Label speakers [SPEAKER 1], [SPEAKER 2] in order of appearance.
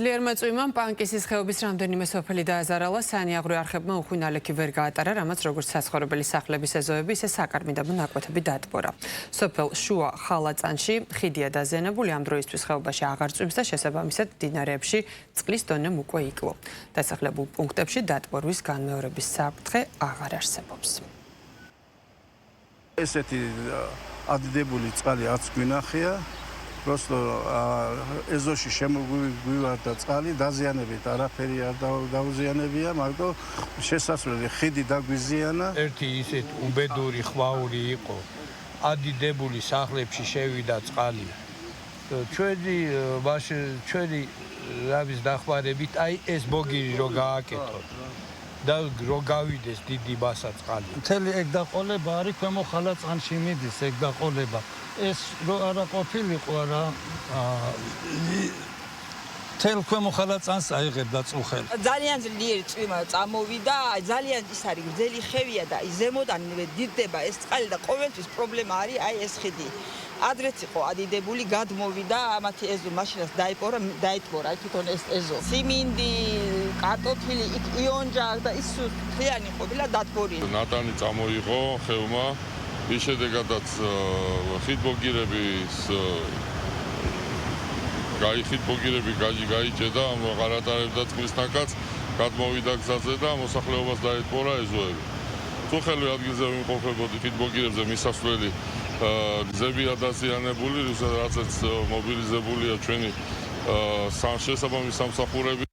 [SPEAKER 1] ძლიერმა წვიმამ პანკისის ხეობის რამდენიმე სოფელი დააზარალა, საანიაღვრე არხებმა უხვი ნალექი ვერ გაატარა, რამაც როგორც საცხოვრებელი სახლების ეზოები, ისე საკარმინდაბო ნაკვეთები დაატბორა. სოფელ შუა ხალაწანში ხიდია დაზიანებული, ამ დროისთვის ხეობაში აღარ წვიმს და შესაბამისად მდინარეებში წყლის დონემ უკვე იკლო. დასახლებულ პუნქტებში დატბორვის განმეორების საფრთხე აღარ არსებობს.
[SPEAKER 2] ესეთი ადიდებული წყალი არც გვინახია. Просто ეზოში შემოგვივარდა წყალი, დაზიანებით არაფერი არ დაუზიანებია, მაგრამ შესასვლელი ხიდი დაგვიზიანა.
[SPEAKER 3] ერთი ისეთ უბედური ხვაური იყო, ადიდებული სახლებში შევიდა წყალი. ჩვენი რავის დახმარებით, აი ეს ბოგირი რო გააკეთოთ და რო გავიდეს დიდი მასა წყალი.
[SPEAKER 4] მთელი ეგ დაყოლება არის ქვემო ხალაწანში მიდის ეგ დაყოლება. ეს რო არა ყოფილიყო რა თელ ქვემო ხალაწანს აიღებდა წუხელი.
[SPEAKER 5] ძალიან ძლიერი წვიმა წამოვიდა, ძალიან ის არის გრძელი ხევია და ზემოდან დიდდება ეს წყალი და ყოველთვის პრობლემა არის აი ეს ხიდი. ადრეც იყო ადიდებული, გადმოვიდა, ამათი ეზო მაშინაც დაიტბორა თვითონ ეს ეზო. სიმინდი, კარტოფილი, იონჯა და ის მთლიანი ყოფილა დატბორილი.
[SPEAKER 6] ნატანი წამოიღო ხევმა, ის შედეგადაც ხიდბოგირები გაიჭედა, აღარ ატარებდა წყლის ნაკადს, გადმოვიდა გზაზე და მოსახლეობას დაეტბორა ეზოები. წუხელი ადგილზე ვიმყოფებოდი, ხიდბოგირებზე მისასვლელი გზებია დაზიანებული, როდესაც მობილიზებულია ჩვენი შესაბამისი სამსახურები.